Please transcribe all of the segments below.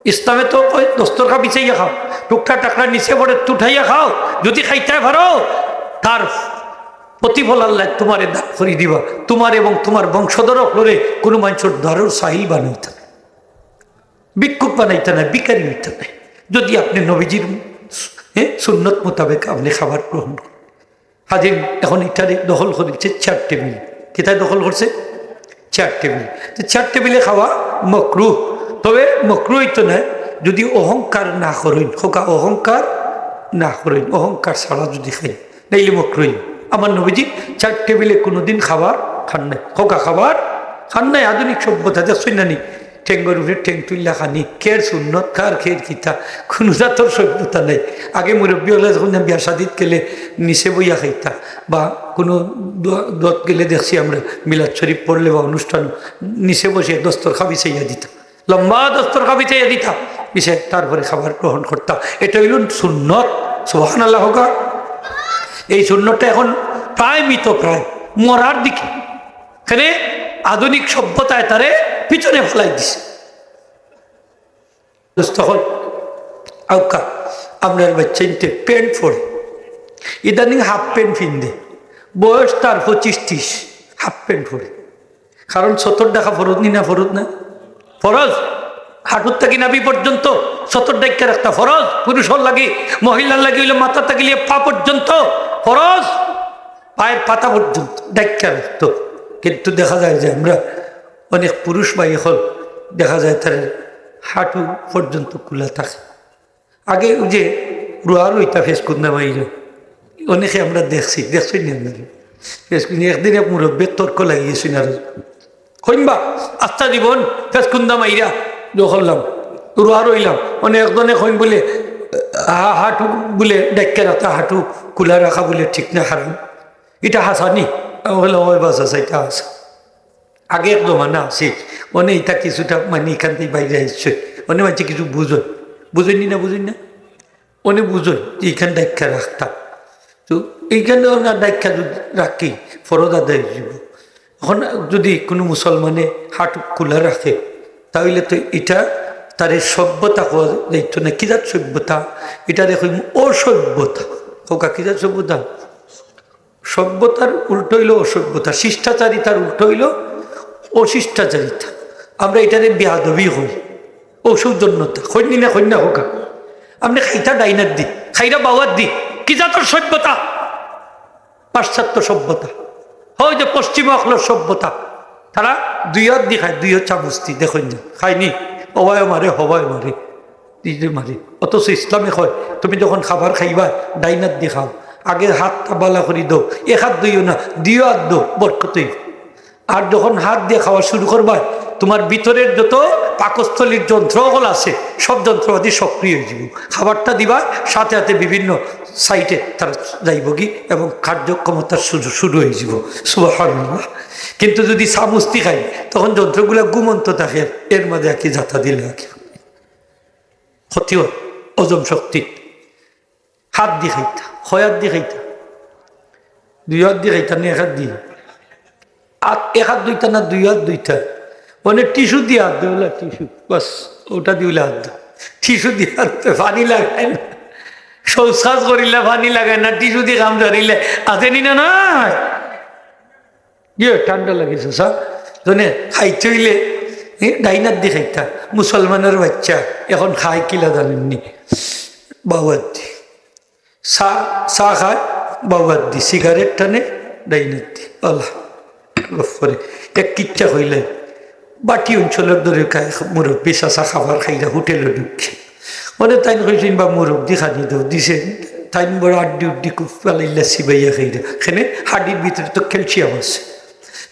ইসলামে তো দস্তরখা বিছাইয়া খাও, টুকটা টাকরা নিচে পড়ে তুঠাইয়া খাও, যদি খাইতে পারো তার প্রতিফল আল্লাহ তোমারে দান করে দিবা। তোমার এবং তোমার বংশধর হলে কোনো মানুষের দ্বারের সাহিল বানাইতে না, ভিক্ষুক বানাইতে না, বিকারি হইতে না। যদি আপনি নবীজির সুন্নত মোতাবেক আপনি খাবার গ্রহণ করেন। হাজির এখন এটারে দখল করেছে 4 টেবিল। কোথায় দখল করছে? 4 টেবিল। 4 টেবিলে খাওয়া মকরুহ, তবে মকরুহ তো না যদি অহংকার না করেন, খোকা অহংকার না করেন, অহংকার ছাড়া যদি খাই নাইলে মকরুহ। আমার নবীজি 4 টেবিলে কোনোদিন খাবার খান নাই, খোকা খাবার খান নাই। আধুনিক সভ্যতা দেখছই না নি, ঠেঙ্গর উপরে ঠেং তুল্লা খানি, খের সুন্নত কার খের কিতা, কোনো জাতর সভ্যতা নাই। আগে মুরব্বী হলে যখন বিয়া শাদিত গেলে নিচে বইয়া খাইতা, বা কোনো দত গেলে দেখছি আমরা মিলাদ শরীফ পড়লে বা অনুষ্ঠান নিচে বসে দস্তরখা বিছাইয়া দিতাম, লম্বা দস্তরখা বিছাইয়া দিতাম, বিছে তারপরে খাবার গ্রহণ করতাম। এটা হইল সুন্নত। সুবহানাল্লাহ হোক। এই সুন্নতটা এখন প্রায় মৃত, প্রায় মরার দিকে। এখানে আধুনিক সভ্যতায় তারে পিছনে ফেলাই দিছে। তখন আউকা আপনার বাচ্চাইতে প্যান্ট পরে, ইদানিং হাফ প্যান্ট ফিনদে, বয়স তার 25-30, হাফ প্যান্ট পরে। কারণ 70 টাকা ফরজ নি না, ফরজ না ফরজ, হাঁটুর থাকি নাবি পর্যন্ত 70 টাকা রাখতা ফরজ। পুরুষের লাগে, মহিলার লাগে হইলে মাথা থাকলে পা পর্যন্ত ফরজ, পায়ের পাতা পর্যন্ত ডাক্কা রাখতো। কিন্তু দেখা যায় যে আমরা অনেক পুরুষ ভাই এখন দেখা যায় তার হাঁটু পর্যন্ত খোলা থাকে। আগে ওই যে রুয়ার ওইটা ফেসকুন্দা মাইরা অনেকে আমরা দেখছি না ফেসকুন্দি। একদিন এক মুরব্বী তর্ক লাগিয়েছি না, কইবা আস্থা জীবন ফেসকুন্দা মাইরা করলাম, রুয়ার রইলাম, অনেক একজনে কইন বলে হাঁটু বলে ডাক্কা রাখা, হাঁটু খোলা রাখা বলে ঠিক না, হারাম। এটা হাসানি বলে ওই বাস আছে, এটা হাসা। আগে এক জমানা আছে, অনেক এটা কিছুটা মানে এখান থেকে বাইরে আসছে, অনেক মাঝে কিছু বুঝেনি না, অনেক বুঝোই যে এইখান ডাক্কা রাখতাম। তো এইখানে ওনার ডাক্কা যদি রাখি ফরজ আদায় হইব। এখন যদি কোনো মুসলমানে হাঁটু খোলা রাখে তাহলে তো এটা তার সভ্যতা হওয়া যাইতো না। কিজাত সভ্যতা? এটা দেখো অসভ্যতা। হোকা কিজাত সভ্যতা? সভ্যতার উল্টো হইল অসভ্যতা, শিষ্টাচারিতার উল্টো হইল অশিষ্টাচারিতা। আমরা এটারে বেয়াদবি হই, অসৌজন্যতা। খৈনি না খৈন্যা হোকা, আপনি খাইতা ডাইনার দি, খাইরা বাওয়ার দি, কি জাতর সভ্যতা? পাশ্চাত্য সভ্যতা, হয় যে পশ্চিমা অখলোর সভ্যতা। তারা 2 হাত দি খায়, 2 চামচতি, দেখুন না খায়নি, অবায় মারে হবায় মারে মারে। অথচ ইসলামে হয় তুমি যখন খাবার খাইবা ডাইনার দি খাও, আগে হাতটা বালা করি দো, 1 হাত দিও না, 2 হাত দো, বরকতই। আর যখন হাত দিয়ে খাওয়া শুরু করবা তোমার ভিতরের যত পাকস্থলীর যন্ত্রগুলো আছে সব যন্ত্রপাতি সক্রিয় হয়ে যাব। খাবারটা দিবা সাথে সাথে বিভিন্ন সাইটে তারা যাইব কি এবং কার্যক্ষমতা শুরু হয়ে যাব। সুবহানাল্লাহ। কিন্তু যদি সামুস্তি খাই তখন যন্ত্রগুলো ঘুমন্ত থাকে, এর মাঝে আর কি যাতা দিলে আর কি ক্ষতি হয়, হজম শক্তি। হাত দিয়ে খাইতা, 6 হাত দিয়ে খাইতা, 2 হাত দিয়ে খাইতা না, 1 হাত দিয়ে, 1 হাত 2টা না, 2 হাত 2টা, মানে টিস্যু দিয়ে হাত দেওয়া, টিস্যু বাস ওটা দিলে হাত দেয়, টিস্যু দিয়ে হাত পানি লাগায় না, শৌচাস করিলে পানি লাগায় না, টিস্যু দিয়ে কাম ধরিলে আসেনি না। নয় ইয়ে ঠান্ডা লাগিয়েছে স্যার, জনে খাইতে হইলে ডাইনার দিয়ে খাইতা। মুসলমানের বাচ্চা এখন খায় কিলা জানেননি, বাবার দি চা খায়, বাবার দি সিগারেট টানে, ডাইনার দি। আল্লাহ করে এক কিচ্ছা হইলে বাকি অঞ্চলের ধরে মুরব্বী চাচা খাবার খাইরা হোটেলে ঢুকছে, মানে তাই কইছেন বা মুরব্বী খানি দেও দিছে, তাই বড় আড্ডি উড্ডি খুব পালাইলা সিবাইয়া খাইরা, এখানে হাডির ভিতরে তো ক্যালসিয়াম আছে।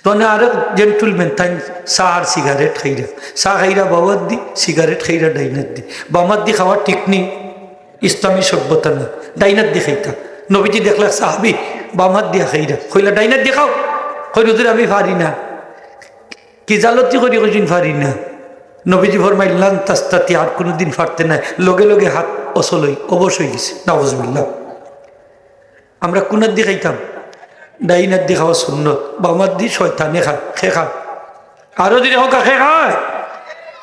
তখন আরো জেন্টলম্যান তাই চা আর সিগারেট খাইরা, চা খাইরা বাবার দি, সিগারেট খাইরা ডাইনার দি। বামার দি খাওয়া ঠিক নেই, ইসলামী সভ্যতা না, ডাইনার দি খাইতা। নবীজি দেখলা সাহাবি বামার দিয়া খাইরা, কইলা ডাইনার দিয়ে খাও, কই হুজুর আমি পারি না, কি জালতি করি কইছেন পারি না। নবীজি ফরমাইলেন তাস্তাতি, আর কোনোদিন পারতে নাই, লগে লগে হাত অবশ হয়ে গেছে। নাউজুবিল্লাহ। আমরা কোনার দিয়ে খাইতাম, ডাইনার দিয়ে খাওয়া সুন্নত, বামার দিয়ে শয়তানে খায়, খে খায়, আরো যদি হোক খে খায়,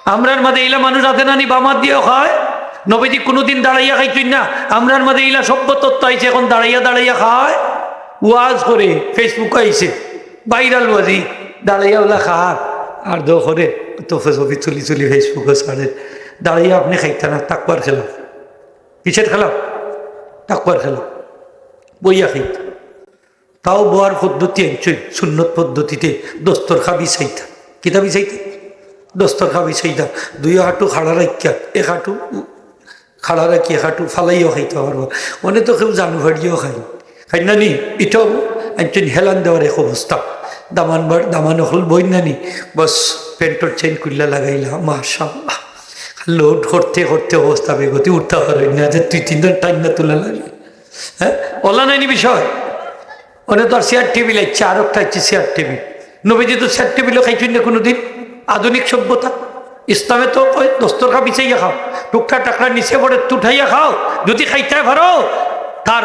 আমরার মাঝে ইলা মানুষ আছে নানি বামাত দিয়েও খায়, নবীজি কোনোদিন দাঁড়াইয়া খাইতেন না। আমরার মাঝে ইলা সভ্য তত্ত্ব আইছে, এখন দাঁড়াইয়া দাঁড়াইয়া খায়, ওয়াজ করে, ফেসবুকে আইছে ভাইরাল বাজি, দাঁড়াইয়া ওলা খায় আর দো করে তো ছবি তুলি তুলি ফেসবুকে ছাড়ে। দাঁড়াইয়া আপনি খাইতেন না, তাকবার খেলাম, কিসের খেলাম? তাকবার খেলাম, বইয়া খাইত। তাও বোয়ার পদ্ধতি একচুই সুন্নত পদ্ধতিতে দস্তর খাবি চাইতা, কিতা বিচাইতা? দস্তর খাবি চাইতা, দুই হাঁটু খাড়া রাখিয়া, এক হাঁটু খাড়া রাখি, এক হাঁটু ফালাইও খাইতে পারবো। মনে তো কেউ জানু ভাড়িও খাই, খাই না নি? এটাও একজন হেলান দেওয়ার এক অবস্থা। দামান হল বই নানি, বস প্যান্টর চেন কুল্লা লাগাইলাম, মাশাআল্লাহ, লোড করতে করতে অবস্থা বেগতি উঠতে পারেন না, যে তুই তিনজন টাইম না তুলে লাগে। হ্যাঁ, ওলা নাইনি বিষয়। ওনে তো আর চেয়ার টেবিল আইছে, আর একটা হচ্ছে চেয়ার টেবিল। নবীজি তো চেয়ার টেবিলও খাইছেন না কোনোদিন। আধুনিক সভ্যতা, ইসলামে তো দস্তরখা বিছাইয়া খাও, টুকটা টাকরা নিচে পড়ে তুঠাইয়া খাও, যদি খাইতে পারো তার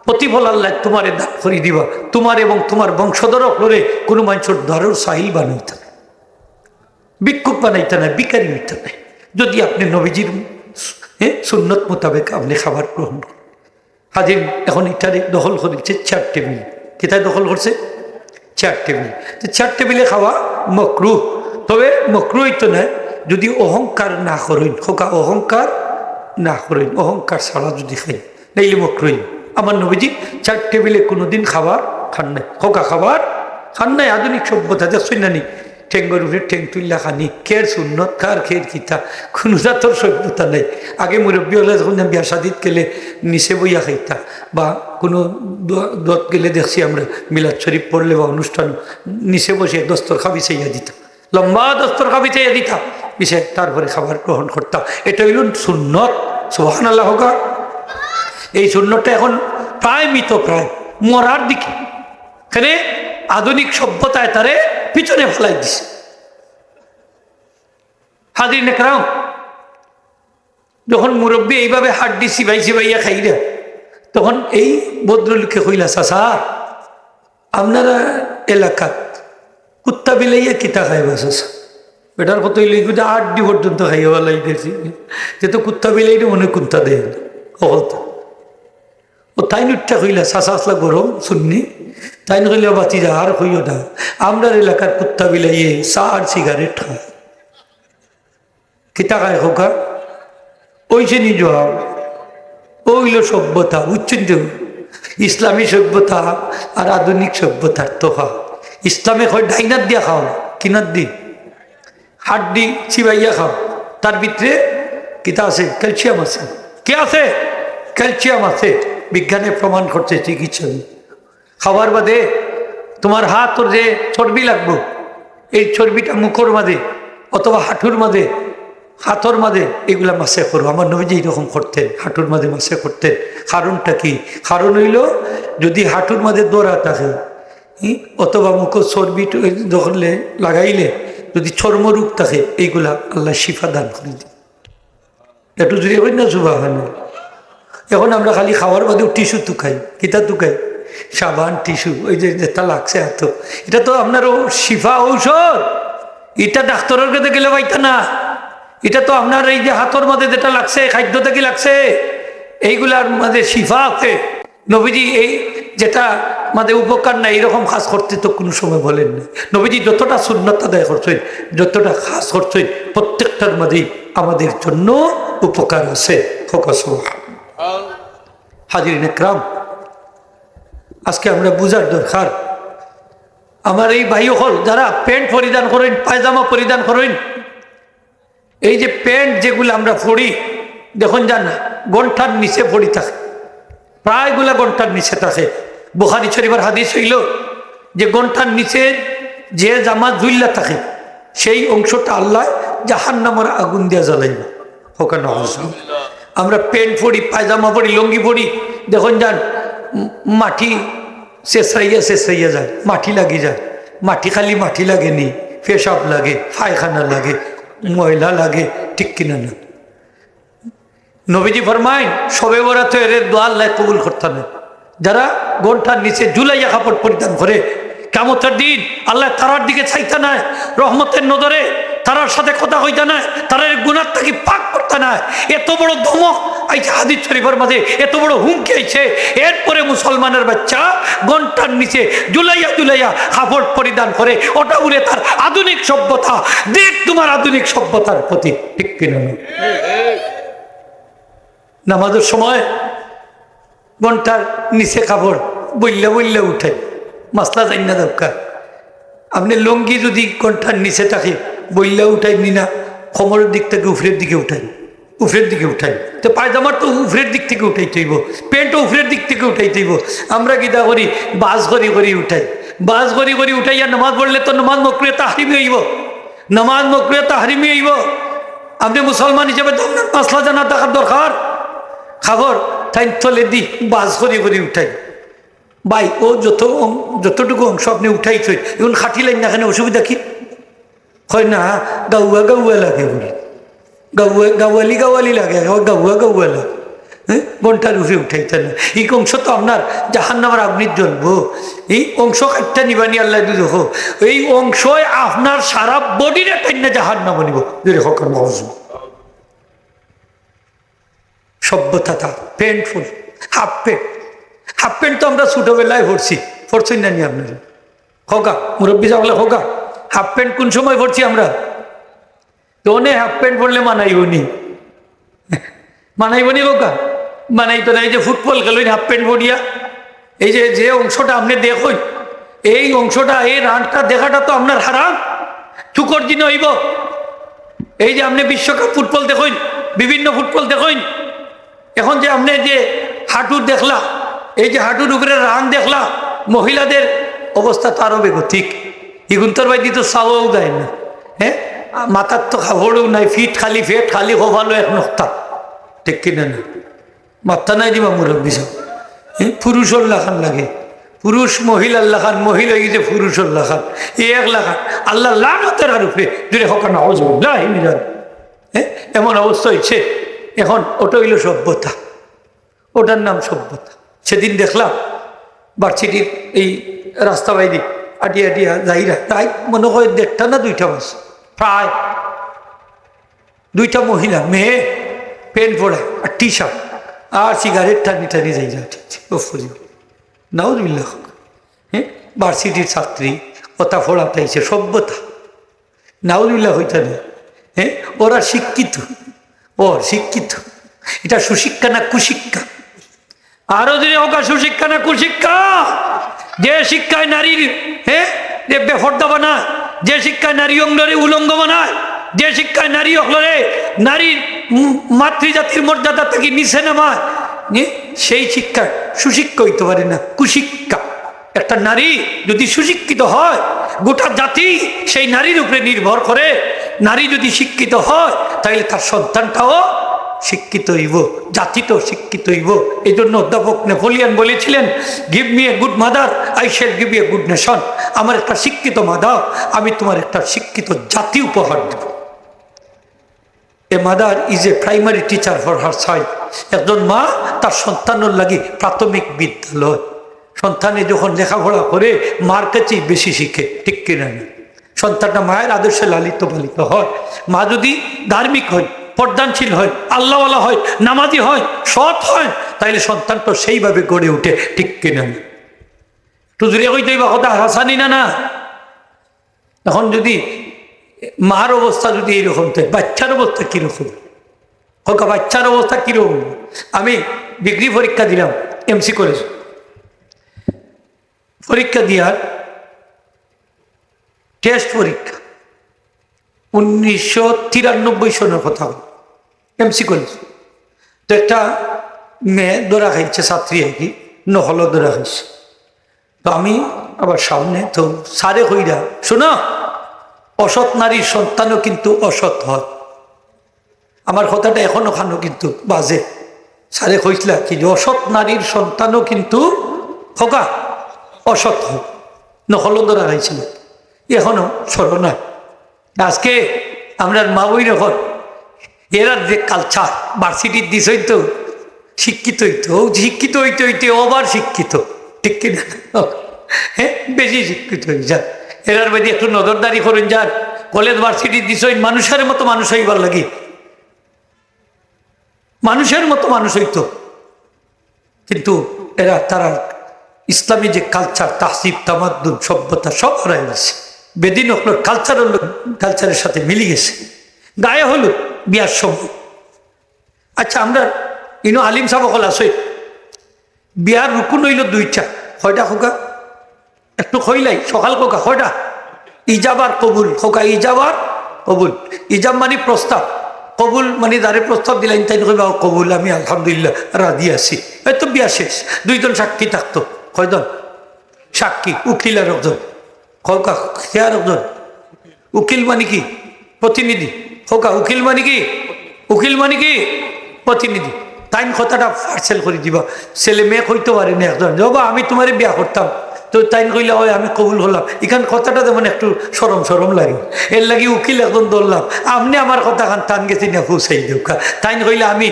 প্রতিফল আল্লাহ তোমারে দান করে দিবা। তোমার এবং তোমার বংশধর হলে কোনো মানুষের ধরেও সাহিল বানাইতে না, ভিক্ষুক বানাইতে না, বিকারি হইতে না, যদি আপনি নবীজির সুন্নত মোতাবেক আপনি খাবার গ্রহণ করেন। হাজির এখন এটারে দখল করেছে চেয়ার টেবিল। কোথায় দখল করছে? Chair table. চেয়ার টেবিলে খাওয়া মকরুহ, তবে মকরুহই তো নয় যদি অহংকার না করেন, খোকা অহংকার না করেন, অহংকার ছাড়া যদি খাই, নাইলে মকরুহই। আমার নবীজি চেয়ার টেবিলে কোনোদিন খাবার খান নাই, খোকা খাবার খান নাই। আধুনিক সভ্যতা দেখছই নানি, ঠেঙ্গর উপরে ঠেং তুল্লা খানি, খের সুন্নত কার খের কিতা, কোনো জাতর সভ্যতা নেই। আগে মুরব্বী হলে যখন বিয়া শাদিত গেলে নিচে বইয়া খাইতা, বা কোনো দত গেলে দেখছি আমরা মিলাদ শরীফ পড়লে বা অনুষ্ঠান নিচে বসে দস্তর খাবি চাইয়া দিতা, লম্বা দস্তর খাবি চাইয়া দিতা, বিষে তারপরে খাবার গ্রহণ করতাম। এটা হইল সুন্নত। সুবহানাল্লাহ হোক। এই সুন্নতটা এখন প্রায় মৃত, প্রায় মরার দিকে। এখানে আধুনিক সভ্যতায় তারে পিছনে ফেলাই দিছে। হাজির একরাম, যখন মুরব্বী এইভাবে হাড্ডি সিবাই সিবাইয়া খাইরা, তখন এই ভদ্রলোকে কইলা, চাচা আপনারা এলাকাত কুত্তা বিলাইয়া কিতা খাইবা চাচা? এটার কত হইলে হাড্ডি পর্যন্ত খাইয়া বেলাই দিয়েছি, যেহেতু কুত্তা বিলাইটা মনে কুত্তা দেয় না। ও তাই নুটটা কইলা, চাচা আসলা গরম শুননি, তাই কইলে বাতি যা আর হইও না, আমরা এলাকার কুত্তা বিলাইয়ে চা আর সিগারেট খায়। কিতা খায় খোকা? ওই যে নিজ ওইল সভ্যতা, বুঝছেন তো? ইসলামী সভ্যতা আর আধুনিক সভ্যতার তোফা। ইসলামে হয় ডাইনার দিয়া খাও, কিনার দি হাড্ডি চিবাইয়া খাও, তার ভিতরে কিতা আছে? ক্যালসিয়াম আছে। কে আছে? ক্যালসিয়াম আছে। বিজ্ঞানে প্রমাণ করছে চিকিৎসা। খাবার বাদে তোমার হাতর যে চর্বি লাগবো, এই চর্বিটা মুখর মাঝে অথবা হাঁটুর মাঝে, হাতর মাঝে এগুলা মাসে করো। আমার নবীজি এইরকম করতেন, হাঁটুর মাঝে মাসে করতেন। কারণটা কি? কারণ হইল যদি হাঁটুর মাঝে দৌড়া থাকে অথবা মুখ চর্বি ধরলে লাগাইলে যদি চর্মরোগ থাকে, এইগুলা আল্লাহ শিফা দান করে দিন। একটু যদি কই না সুবহান। এখন আমরা খালি খাওয়ার বাদেও টিস্যু তুকাই, কিতা তুকাই? সাবান, টিস্যু, ওই যে যেটা লাগছে এত, এটা তো আপনারও শিফা ঔষধ। এটা ডাক্তারের কাছে গেলে পাইতা না। এটা তো আপনার এই যে হাতর মাঝে যেটা লাগছে, খাদ্য থেকে লাগছে, এইগুলার মাঝে শিফা আছে। নবীজি এই যেটা মাঝে উপকার নাই এরকম খাস করতে তো কোনো সময় বলেন না। নবীজি যতটা সুন্নত আদায় করছেন, যতটা খাস করছেন, প্রত্যেকটার মাঝেই আমাদের জন্য উপকার আছে। হাজিরিন একরাম, আজকে আমরা বুঝার দরকার, আমার এই ভাই হল যারা প্যান্ট পরিধান করেন, পায়জামা পরিধান করেন, এই যে প্যান্ট যেগুলো আমরা পড়ি, দেখুন যান গন্ঠার নিচে পড়ি থাকে, প্রায়গুলা গন্ঠার নিচে থাকে। বুখারী শরীফের হাদিস হইল যে গন্ঠার নিচে যে জামা ঝুল্লা থাকে, সেই অংশটা আল্লাহ জাহান্নামের আগুন দিয়া জ্বালাইব। হোকা না? আমরা প্যান্ট পরি, পায়জামা পরি, লঙ্গি পরি, দেখুন যান মাটি শেষাইয়া যায়, মাটি লাগি যায়। মাটি খালি মাটি লাগেনি, পেশাব লাগে, পায়খানা লাগে, ময়লা লাগে, ঠিক কিনা না? নবীজি ফরমাইন সবে বরাত এর দোয়া আল্লাহ কবুল করতে না। যারা গন্ঠার নিচে ঝুলাইয়া কাপড় পরিধান করে, কিয়ামতের দিন আল্লাহ তারার দিকে চাইতে নাই, রহমতের নজরে তারার সাথে কথা হইতে নাই, তারা গুনার থেকে পাক করতে নাই। এত বড় ধমক আইছে হাদিস শরীফের মাঝে, এত বড় হুমকি আইছে। এরপরে মুসলমানের বাচ্চা ঘন্টার নিচে জুলাইয়া জুলাইয়া কাপড় পরিধান করে, ওটা উড়ে তার আধুনিক সভ্যতা। দেখ তোমার আধুনিক সভ্যতার প্রতি, ঠিক কিনা? নামাজের সময় ঘন্টার নিচে কাপড় বইল্লা বইল্লা উঠে, মাসলা যাই না দরকার। আপনি লঙ্গি যদি ঘন্টার নিচে থাকে বইল্লা উঠাই নি না, কোমরের দিক থেকে উপরের দিকে উঠাই, উপরের দিকে উঠাই। তো পায়জামার তো উপরের দিক থেকে উঠাইতে হইব, প্যান্টও উপরের দিক থেকে উঠাইতে হইব। আমরা গীতা করি বাস করি করি উঠাই, বাস করি করি উঠাইয়া নামাজ পড়লে তো নামাজ মকরুহে তাহরিমি হইব, নামাজ মকরুহে তাহরিমি হইব। আপনি মুসলমান হিসেবে আপনার মাসলা জানা থাকার দরকার। খাবার তাই তলে দি বাস করি করি উঠাই। ভাই ও যতটুকু অংশ আপনি উঠাইছে এখন খাটি লাইন না, এখানে অসুবিধা কি হয় না? গাউয়া গাউয়া লাগে বলি, গাওয়ালি গাওয়ালি লাগে, গাউয়া গাউয়া লাগে। হ্যাঁ, ঘন্টার উপরে উঠাইতে না। এই অংশ তো আপনার জাহান নামার আগ্নির জ্বলবো। এই অংশ কাটটা নিবানি আল্লাহ দেখো, এই অংশ আপনার সারা বডির টাইনা জাহান নাম নিব। সভ্যতা pant full, half pant, half pant তো আমরা ছোটবেলায় পড়ছি না নি আপনার হোকা মুরব্বী সকলে হোকা। হাফ প্যান্ট কোন সময় পড়ছি আমরা? তো অনেক হাফ প্যান্ট পড়লে মানাইবনি, মানাইবনি হোকা, মানাইতো না। এই যে ফুটবল খেলুন হাফ প্যান্ট পড়িয়া, এই যে অংশটা আপনি দেখুন, এই অংশটা এই রানটা দেখাটা তো আপনার হারাম, চুকর দিন হইব। এই যে আপনি বিশ্বকাপ ফুটবল দেখুন, বিভিন্ন ফুটবল দেখুন, এখন যে আপনি যে হাঁটুর দেখলা, এই যে হাঁটুর উপরে রান দেখলা, মহিলাদের অবস্থা তো আরো বেগতিক। ইগুন্তর বাইদি তো চাওয়াও দেয় না। হ্যাঁ, মাথার তো খাবড়ও নাই, ফিট খালি ফেট খালি হবালো এক নক্তা, ঠিক কিনা না? মাথা নাই দিবা মুরব্বী সব। পুরুষর লাখান লাগে, পুরুষ মহিলার লাখান, মহিলা গিয়ে পুরুষর লাখান, এই এক লাখান আল্লাহ লানতের আর উপরে জুড়ে হকান আওয়াজ। হ্যাঁ, এমন অবস্থা হয়েছে এখন। ওটা হইল সভ্যতা, ওটার নাম সভ্যতা। সেদিন দেখলাম ভার্সিটির এই রাস্তা বাইরে আটিয়া আটিয়া যাইরা, তাই মনে হয় 1.5টা না 2টা বাস, প্রায় 2টা মহিলা মেয়ে প্যান্ট পরে আর টি শার্ট আর সিগারেট টানি টানি যাই যা নাউজুবিল্লাহ। হ্যাঁ, ভার্সিটির ছাত্রী কথা ফোড়াটাইছে সভ্যতা, নাউজুবিল্লাহ হইতে নেই। হ্যাঁ, ওরা শিক্ষিত, শিক্ষিত। এটা সুশিক্ষা না কুশিক্ষা? আরো যদি হোক সুশিক্ষা না কুশিক্ষা? যে শিক্ষায় নারীর বেফর্দা বানায়, যে শিক্ষায় নারী অঙ্গরে উলঙ্গ বানায়, যে শিক্ষায় নারী অঙ্গরে নারীর মাতৃজাতির মর্যাদা থেকে নিচে নামায়, সেই শিক্ষা সুশিক্ষা হইতে পারে না, কুশিক্ষা। একটা নারী যদি সুশিক্ষিত হয়, গোটা জাতি সেই নারীর উপরে নির্ভর করে। নারী যদি শিক্ষিত হয় তাহলে তার সন্তানটাও শিক্ষিত হইব, জাতিটাও শিক্ষিত হইব। এই জন্য অধ্যাপক নেপোলিয়ান বলেছিলেন, give me a good mother, I shall give you a good nation. আমার একটা শিক্ষিত মা দাও, আমি তোমার একটা শিক্ষিত জাতি উপহার দেব। A mother is a primary teacher for her child. একজন মা তার সন্তানের লাগি প্রাথমিক বিদ্যালয়। সন্তানে যখন লেখাপড়া করে মার কাছেই বেশি শিখে, ঠিক কিনা? সন্তানটা মায়ের আদর্শে লালিত পালিত হয়। মা যদি ধার্মিক হয়, পর্দানশীল হয়, আল্লাহওয়ালা হয়, নামাজি হয়, সৎ হয়, তাইলে সন্তান তো সেইভাবে গড়ে উঠে, ঠিক কিনা? টুজুরে হইতে বা কথা হাসানি না না। এখন যদি মার অবস্থা যদি এইরকম থাকে, বাচ্চার অবস্থা কিরকম হোক? বাচ্চার অবস্থা কিরকম? আমি ডিগ্রি পরীক্ষা দিলাম এমসি কলেজ, পরীক্ষা দিয়ার টেস্ট পরীক্ষা 1993 সনের কথা, এমসি কলেজ। তো একটা মেয়ে ধরা খাইছে, ছাত্রী আর কি, নহল ধরা খাইছে। তো আমি আবার সামনে তো সারে হইরা, শোনো, অসৎ নারীর সন্তানও কিন্তু অসৎ হয়। আমার কথাটা এখনো খানো কিন্তু বাজে। সারে কইসলা কি যে অসৎ নারীর সন্তানও কিন্তু হকা অসৎ হয়। নহল ধরা খাইছিল, এখনো সরো না। আজকে আমরা মা বই যখন এরা যে কালচার ভার্সিটির দিস হইতো, শিক্ষিত হইতো, শিক্ষিত হইতে হইতে আবার শিক্ষিত, ঠিক কিনা? হ্যাঁ, বেশি শিক্ষিত হয়ে যান। এরার বাড়ি একটু নজরদারি করেন যান, কলেজ ভার্সিটি দিছ মানুষের মতো মানুষ হইবার লাগি, মানুষের মতো মানুষ হইতো, কিন্তু এরা তারা ইসলামী যে কালচার, তাহসিব, তামাদ্দুন, সভ্যতা সব হারাই গেছে। বেদিন হলোর কালচারের সাথে মিলে গেছে। গায়ে হলুদ বিয়ার সময়। আচ্ছা, আমরা আলিম সাহেব হল আছে, বিয়ার রুকুন হইল দুইটা, কয়টা খোকা? একটু খইলাই সকাল খোকা, কয়টা? ইজাব আর কবুল খোকা, ইজাব আর কবুল। ইজাব মানে প্রস্তাব, কবুল মানে যারে প্রস্তাব দিলেন তাই কইবা কবুল, আমি আলহামদুলিল্লাহ রাজি আছি, এই তো বিয়া শেষ। দুইজন সাক্ষী থাকতো, কয়জন সাক্ষী? উকিল আর একজন খোকা, খেয়ার একজন। উকিল মানে কি? প্রতিনিধি খোকা। উকিল মানে কি? উকিল মানে কি? প্রতিনিধি। তাইন কথাটা পার্সেল করে দিবা। ছেলে মেয়ে কইতে পারে না একজন, বাবা আমি তোমার বিয়া করতাম, তো তাইন কইলা হয় আমি কবুল হলাম। এখান কথাটা যেমন একটু সরম সরম লাগে, এর লাগি উকিল একজন ধরলাম, আপনি আমার কথা খান টান গেছি না পৌঁছাই দেউকা। তাইন কইলা আমি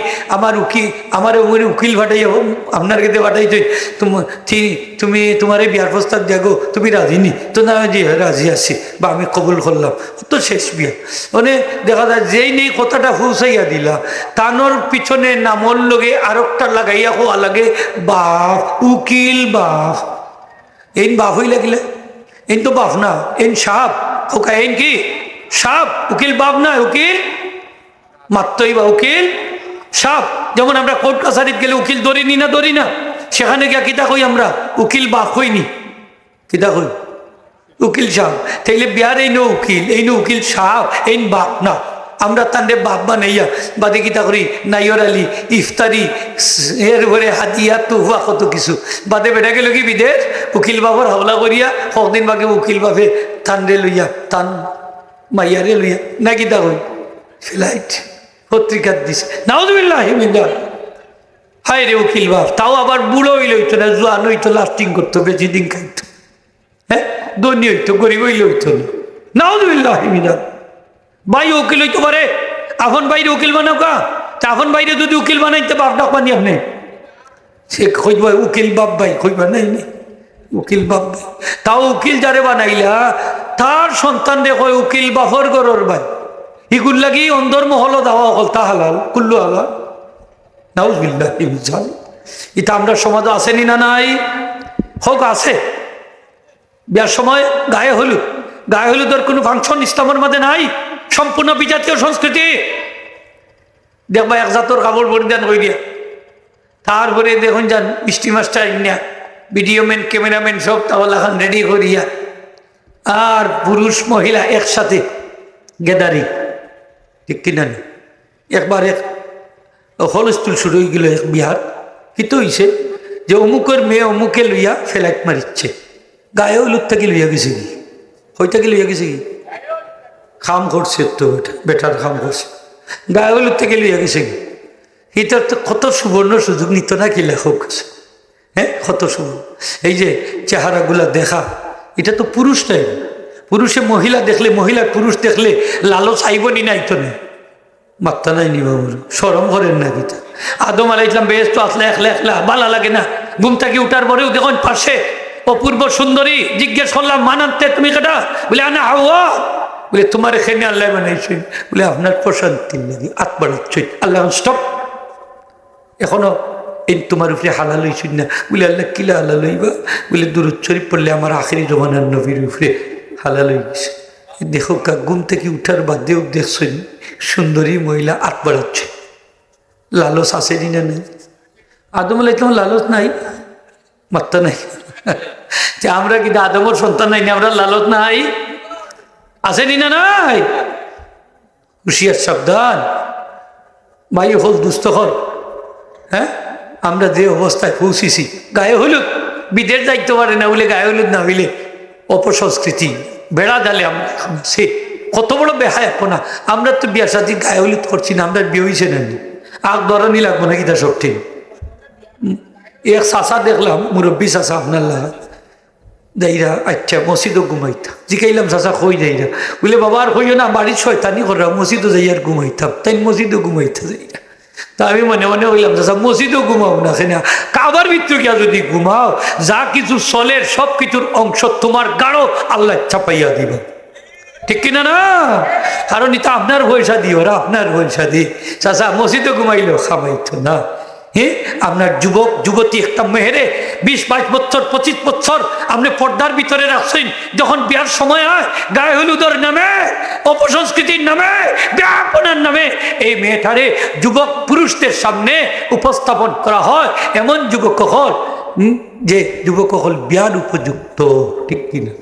আমার উকিল ভাটাই আপনার কাছে ভাটাই তুমি তোমার এই বিয়ার প্রস্তাব দেখো, তুমি রাজি নি? তো না, জি রাজি আছি, বা আমি কবুল করলাম, তো শেষ বিয়া। মানে দেখা যায় যেই নেই কথাটা পৌঁছাইয়া দিলা, তানোর পিছনে নামর লগে আর একটা লাগাইয়া হওয়া লাগে বাপ, উকিল বাপ। এন বাপ হই লাগিলে, এন তো বাপ না, এন সাপ ওকা। এন কি সাপ? উকিল বাপ না, উকিল মাত্রই বা উকিল সাপ। যেমন আমরা কোর্ট কাছারিত গেলে উকিল ধরিনি না, ধরি না? সেখানে গিয়া কিতা কই আমরা? উকিল বাপ হইনি, কিতা কই? উকিল সাপ। তাইলে বিয়ার এই উকিল, এই উকিল সাপ, এই বাপ না। আমরা তান্ডে বাপ বানাইয়া বাদে কিতা করি? নাইয়র আলী, ইফতারি, এর ঘরে হাতিয়া, তুফা, কত কিছু বাদে বেটা গেল কি বিদেশ, উকিল বাপর হাওলা করিয়া কদিন বাকি উকিল বাপে তান্ডে লইয়া, তান মাইয়ারে লইয়া না কিতা কই ফ্লাইট পত্রিকার দিছে। নাউযুবিল্লাহ মিনাল। হায় রে উকিল বাপ, তাও আবার বুড়ো হইল হইতো না, জোয়ান হইতো, লাস্টিং করতো, বেশি দিন খাইতো, হ্যাঁ ধনী হইতো, গরিব হইলে হইতো না। নাউযুবিল্লাহ মিনাল। ভাই উকিল হইতে পারে, এখন বাইরে উকিল বানাও কা? তা এখন বাইরে যদি উকিল বানাইতে বাপ ডাক বানি আপনি, সে খুঁজবা উকিল বাপ ভাই, খুঁজবা নাই উকিল বাপ ভাই। তাও উকিল যারে বানাইলা তার সন্তান রে কয় উকিল বাপর গরর ভাই। ইগুল লাগি অন্দর মহল দেওয়া হল, তা হালাল কুল্লু হালাল। নাউযুবিল্লাহ। এটা আমরা সমাজে আসেনি না? নাই হোক, আছে। বিয়ার সময় গায়ে হলুদ, গায়ে হলুদের কোনো ফাংশন ইসলামের মধ্যে নাই, সম্পূর্ণ বিজাতীয় সংস্কৃতি। দেখবা এক জাতর কাপড় পরিধান করে দিয়া, তারপরে দেখুন যান মিষ্টি master India, video man, cameraman সব তাহলে এখন রেডি করিয়া, আর পুরুষ মহিলা একসাথে গেদারি, ঠিক কিনা? একবার এক হলস্তুল শুরু হয়ে গেল এক বিহার। কিন্তু হইছে যে অমুকের মেয়ে অমুকে লইয়া ফ্লাইট মারিচ্ছে, গায়ে হলুদ থেকে লইয়া গেছে কি, হই থেকে লইয়া গেছে কি, খাম করছে তো বেটার খাম করছে, গায়ে হলুদ থেকে লইয়া গেছে কি। এটার তো কত সুবর্ণ সুযোগ নিত না কি লেখক, হ্যাঁ কত সুবর্ণ। এই যে চেহারাগুলা দেখা, এটা তো পুরুষ নাই। পুরুষে মহিলা দেখলে, মহিলার পুরুষ দেখলে লালচ আইবনি নাই তো নেই, মাত্তা নাই নি বাবুর, সরম করেন না কিতা। আদম আলাইহিস বেশ তো আসলে একলা একলা ভালো লাগে না। ঘুম থেকে উঠার পরেও দেখুন পাশে অপূর্ব সুন্দরী, জিজ্ঞেস করলাম মানান্তে তুমি কেটা? বলে আনা হাওয়া। বলে তোমার এখানে আল্লাহ বানাইছেন। বলে আপনার প্রশান্তির লাগে হাত বাড়াচ্ছেন। আল্লাহ স্টপ, এখনো এই তোমার উপরে হালাল হইছেন না। বলে আল্লাহ কিলা হালাল হইবা? বলে দুরূদ শরীফ পড়লে আমার আখেরি জমানার নবীর উপরে হালাল হয়ে গেছে। দেখো ঘুম থেকে উঠার বাদেও দেখছেন সুন্দরী মহিলা হাত বাড়াচ্ছে, লালস আসেনি না? নেই? আদম আলাইহিস লালস নাই, মাত্তা নাই। যে আমরা কিন্তু আদমের সন্তান নাই, আমরা লালস নাই, আসেনি না? নাই। হুশিয়ার সাবধান ভাই, হল দুস্থ হল। হ্যাঁ, আমরা যে অবস্থায় পৌঁছেছি, গায়ে হলুদ বিদেশ যাইতে পারে না বলে গায়ে হলুদ না হইলে অপসংস্কৃতি বেড়া ডালে আমরা সে কত বড় বেহায় না। আমরা তো বিয়ার সাথে গায়ে হলুদ করছি না, আমরা বিয়ে হয়েছে না, আগ ধরানি লাগবো না কিতা সব ঠিক। এক চাষা দেখলাম, মুরব্বী চাষা আপনার লাগা যাইরা, আচ্ছা মসজিদও ঘুমাইতাম। জিকাইলাম চাষা কই যাইরা? বলে বাবা আর কইও না, বাড়ির শয়তানি করা, মসজিদও যাই আর ঘুমাইতাম। তাই মসজিদও ঘুমাইতে যাইরা। তা আমি মনে মনে হইলাম চাষা মসজিদও ঘুমাও না, কেনা কাবার ভিতরে গিয়া যদি ঘুমাও, যা কিছু চলের সব কিছুর অংশ তোমার গাঢ় আল্লাহ চাপাইয়া দিবা। ঠিক কিনা না? কারণ এটা আপনার পয়সা দিয়ে, ওরা আপনার পয়সা দিয়ে। চাচা মসজিদে ঘুমাইলেও খামাইতো না। হ্যাঁ, আপনার যুবক যুবতী একটা মেহেরে 20-22 বছর 25 বছর আপনি পর্দার ভিতরে রাখছেন, যখন বিয়ার সময় হয় গায়ে হলুদের নামে, অপসংস্কৃতির নামে, ব্যাপনার নামে এই মেয়েটারে যুবক পুরুষদের সামনে উপস্থাপন করা হয়। এমন যুবক হল যে যুবক হল বিয়ার উপযুক্ত। ঠিক কিনা?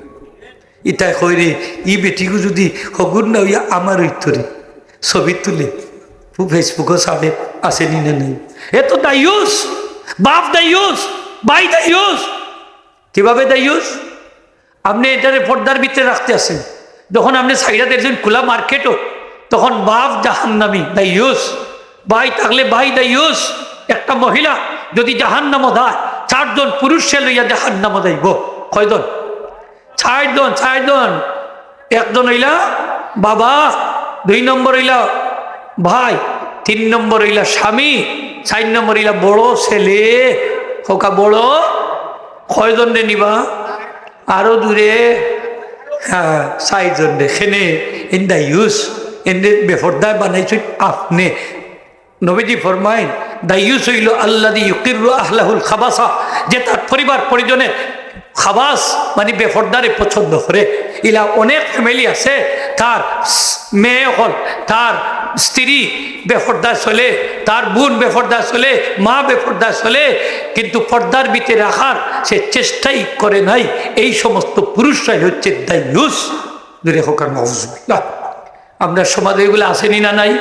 ইটা কইরে ই বেটিকে যদি হগুন না হইয়া আমার ঐতরে ছবি তুলে ফেসবুকও সাবে আসেনি না নেই, এ তো দায়ুস, বাপ দায়ুস, ভাই দায়ুস। কিভাবে দায়ুস? আপনি এটারে পর্দার ভিতরে রাখতে আসেন, যখন আপনি সাইডা দেখছেন খোলা মার্কেটও, তখন বাপ জাহান্নামী দায়ুস, ভাই থাকলে ভাই দায়ুস। একটা মহিলা যদি জাহান্নামে দেয়, 4 জন পুরুষে লইয়া জাহান্নামে যাইব। কয়জন? 4 জন। 4 জন। একজন হইলা বাবা, 2 নম্বর হইলা ভাই, 3 নম্বর হইলা স্বামী, 4 নম্বর হইলা বড় ছেলে। খোকা বড়। কয়জন রে নিবা? আরো দূরে। হ্যাঁ, 4 জন রে। খেনে ইন্দা ইউস এনে বেফরদায় বানাইছেন আপনি। নবীজি ফরমাইন দায়ুস হইল আল্লাযী ইউকিরু আহলাহুল খাবাসা, যে তার পরিবার পরিজনে খাবাস মানে বেফরদারে পছন্দ করে। ইলা অনেক ফ্যামিলি আছে, তার মেয়ে হল, তার স্ত্রী বেফরদা চলে, তার বোন বেফরদা চলে, মা বেফরদা চলে, কিন্তু পর্দার ভিতরে রাখার সে চেষ্টাই করে নাই। এই সমস্ত পুরুষরাই হচ্ছে দায়ুস। দূরে হোক। আপনার সমাজে এগুলো আসেনি না নাই?